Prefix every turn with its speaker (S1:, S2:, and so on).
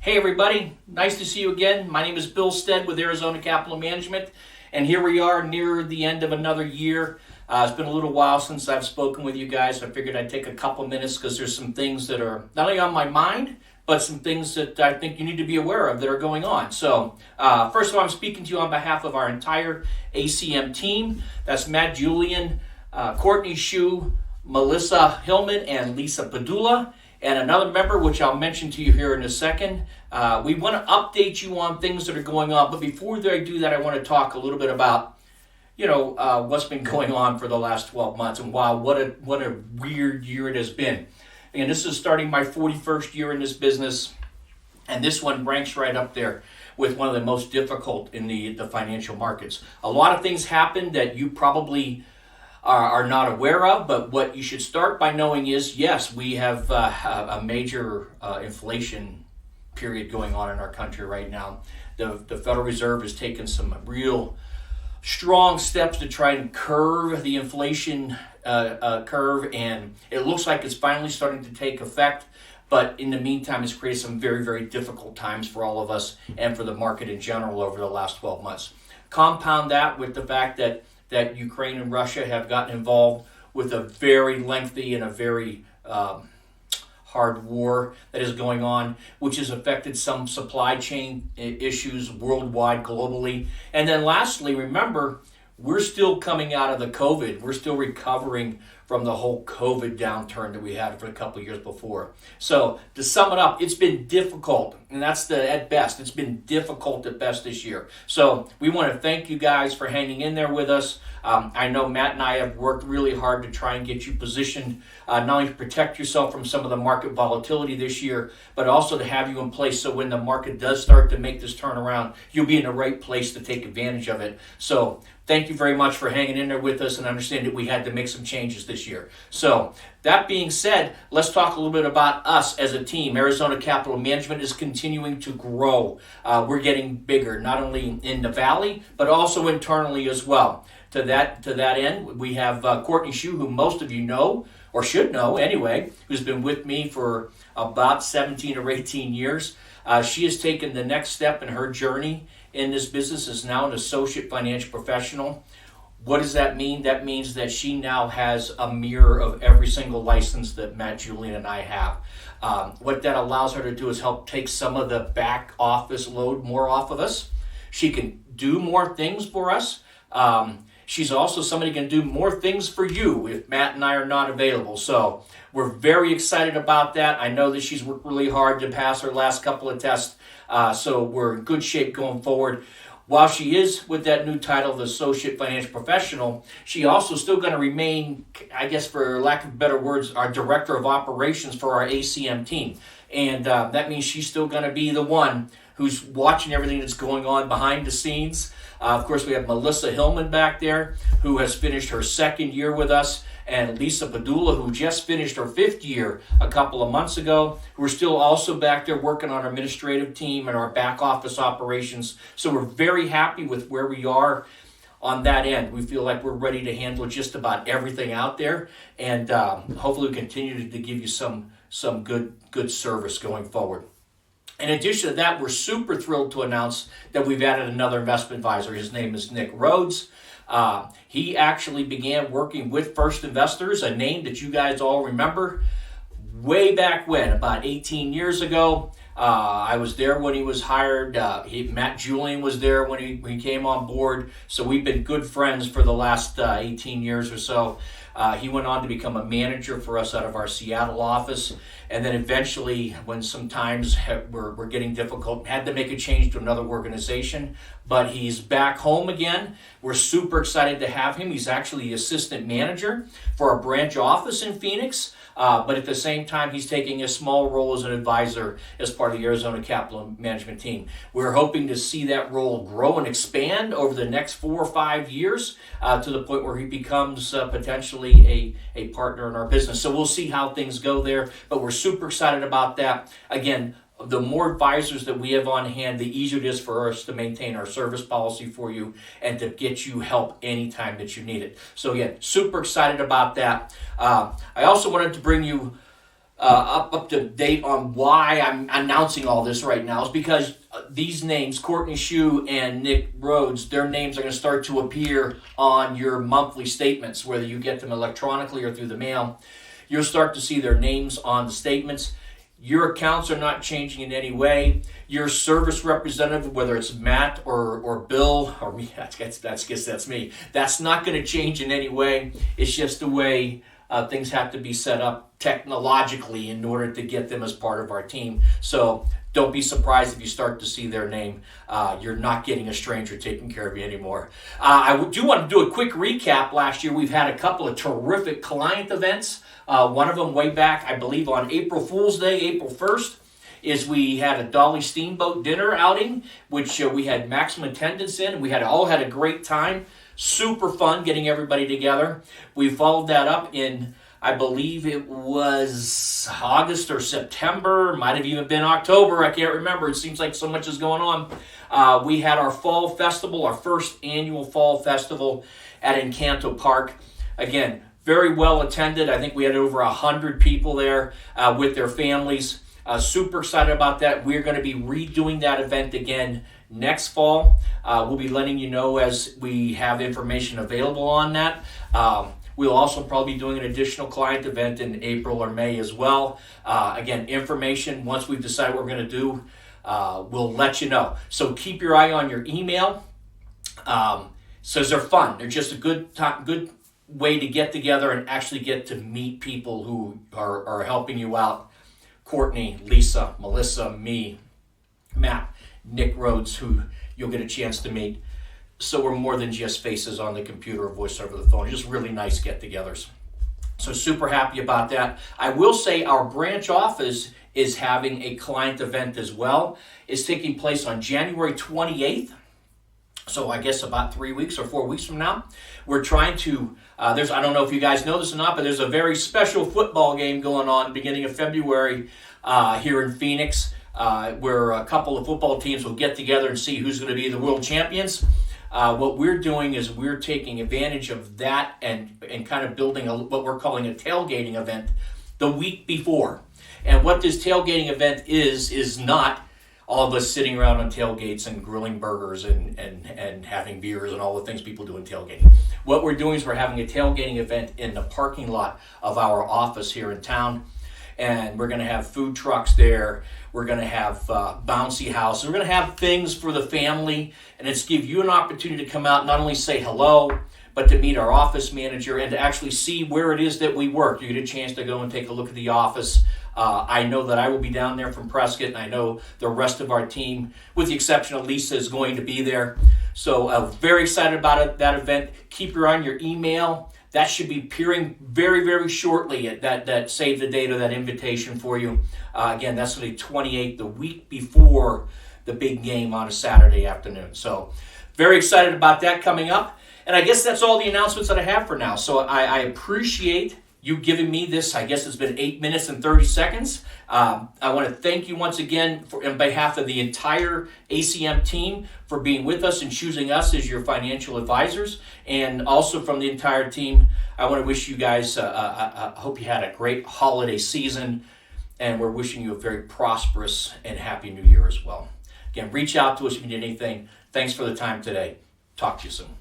S1: Hey everybody, nice to see you again. My name is Bill Stead with Arizona Capital Management, and here we are near the end of another year. It's been a little while since I've spoken with you guys. I figured I'd take a couple minutes because there's some things that are not only on my mind, but some things that I think you need to be aware of that are going on. So, first of all, I'm speaking to you on behalf of our entire ACM team. That's Matt, Julian, Courtney Shue, Melissa Hillman, and Lisa Padula. And another member, which I'll mention to you here in a second. We want to update you on things that are going on. But before I do that, I want to talk a little bit about, what's been going on for the last 12 months. And wow, what a weird year it has been. And this is starting my 41st year in this business. And this one ranks right up there with one of the most difficult in the financial markets. A lot of things happened that you probably are not aware of, but what you should start by knowing is, yes, we have a major inflation period going on in our country right now. The Federal Reserve has taken some real strong steps to try and curb the inflation curve, and it looks like it's finally starting to take effect. But in the meantime, it's created some very, very difficult times for all of us and for the market in general over the last 12 months. Compound that with the fact that Ukraine and Russia have gotten involved with a very lengthy and a very hard war that is going on, which has affected some supply chain issues worldwide, globally. And then lastly, remember, we're still coming out of the COVID. We're still recovering from the whole COVID downturn that we had for a couple of years before. So to sum it up, it's been difficult, and that's at best. It's been difficult at best this year. So we want to thank you guys for hanging in there with us. I know Matt and I have worked really hard to try and get you positioned, not only to protect yourself from some of the market volatility this year, but also to have you in place so when the market does start to make this turnaround, you'll be in the right place to take advantage of it. So thank you very much for hanging in there with us and understand that we had to make some changes this year. So that being said, let's talk a little bit about us as a team. Arizona Capital Management is continuing to grow. We're getting bigger, not only in the valley, but also internally as well. To that end, we have Courtney Shue, who most of you know, or should know anyway, who's been with me for about 17 or 18 years. She has taken the next step in her journey in this business, is now an associate financial professional. What does that mean? That means that she now has a mirror of every single license that Matt, Julian, and I have. What that allows her to do is help take some of the back office load more off of us. She can do more things for us. She's also somebody who can do more things for you if Matt and I are not available. So we're very excited about that. I know that she's worked really hard to pass her last couple of tests. So we're in good shape going forward. While she is with that new title of Associate Financial Professional, she also still going to remain, I guess for lack of better words, our Director of Operations for our ACM team. And that means she's still going to be the one who's watching everything that's going on behind the scenes. Of course, we have Melissa Hillman back there, who has finished her second year with us, and Lisa Padula, who just finished her 5th year a couple of months ago. We're still also back there working on our administrative team and our back office operations. So we're very happy with where we are on that end. We feel like we're ready to handle just about everything out there, and hopefully we continue to give you some good service going forward. In addition to that, we're super thrilled to announce that we've added another investment advisor. His name is Nick Rhodes. He actually began working with First Investors, a name that you guys all remember way back when, about 18 years ago. I was there when he was hired. Matt Julian was there when he came on board. So we've been good friends for the last 18 years or so. He went on to become a manager for us out of our Seattle office. And then eventually, when some times were getting difficult, had to make a change to another organization. But he's back home again. We're super excited to have him. He's actually the assistant manager for our branch office in Phoenix. But at the same time, he's taking a small role as an advisor as part of the Arizona Capital Management team. We're hoping to see that role grow and expand over the next 4 or 5 years to the point where he becomes potentially a partner in our business. So we'll see how things go there, but we're super excited about that. Again, the more advisors that we have on hand, the easier it is for us to maintain our service policy for you and to get you help anytime that you need it. So again, super excited about that. I also wanted to bring you up to date on why I'm announcing all this right now is because these names, Courtney Shue and Nick Rhodes, their names are going to start to appear on your monthly statements, whether you get them electronically or through the mail. You'll start to see their names on the statements. Your accounts are not changing in any way. Your service representative, whether it's Matt or Bill or me, I guess that's me. That's not going to change in any way. It's just the way things have to be set up technologically in order to get them as part of our team. So don't be surprised if you start to see their name. You're not getting a stranger taking care of you anymore. I do want to do a quick recap. Last year, we've had a couple of terrific client events. One of them way back, I believe, on April Fool's Day, April 1st, is we had a Dolly Steamboat dinner outing, which we had maximum attendance in. We all had a great time. Super fun getting everybody together. We followed that up in, I believe it was August or September, might have even been October, I can't remember. It seems like so much is going on. We had our fall festival, our first annual fall festival at Encanto Park. Again, very well attended. I think we had over 100 people there with their families. Super excited about that. We're going to be redoing that event again next fall. We'll be letting you know as we have information available on that. We'll also probably be doing an additional client event in April or May as well. Again, information, once we've decided what we're going to do, we'll let you know. So keep your eye on your email. So they're fun. They're just a good way to get together and actually get to meet people who are helping you out. Courtney, Lisa, Melissa, me, Matt, Nick Rhodes, who you'll get a chance to meet. So we're more than just faces on the computer or voice over the phone. Just really nice get-togethers. So super happy about that. I will say our branch office is having a client event as well. It's taking place on January 28th. So I guess about 3 weeks or 4 weeks from now. We're trying to, I don't know if you guys know this or not, but there's a very special football game going on beginning of February here in Phoenix, where a couple of football teams will get together and see who's going to be the world champions. What we're doing is we're taking advantage of that and kind of building what we're calling a tailgating event the week before. And what this tailgating event is not all of us sitting around on tailgates and grilling burgers and having beers and all the things people do in tailgating. What we're doing is we're having a tailgating event in the parking lot of our office here in town. And we're going to have food trucks there. We're going to have bouncy houses. We're going to have things for the family. And it's give you an opportunity to come out, not only say hello, but to meet our office manager and to actually see where it is that we work. You get a chance to go and take a look at the office. I know that I will be down there from Prescott, and I know the rest of our team, with the exception of Lisa, is going to be there. So very excited about it, that event. Keep your eye on your email. That should be appearing very, very shortly. That save the date of that invitation for you. Again, that's the 28th, the week before the big game on a Saturday afternoon. So very excited about that coming up. And I guess that's all the announcements that I have for now. So I appreciate you giving me this. I guess it's been 8 minutes and 30 seconds. I want to thank you once again on behalf of the entire ACM team for being with us and choosing us as your financial advisors. And also from the entire team, I want to wish you guys, I hope you had a great holiday season. And we're wishing you a very prosperous and happy new year as well. Again, reach out to us if you need anything. Thanks for the time today. Talk to you soon.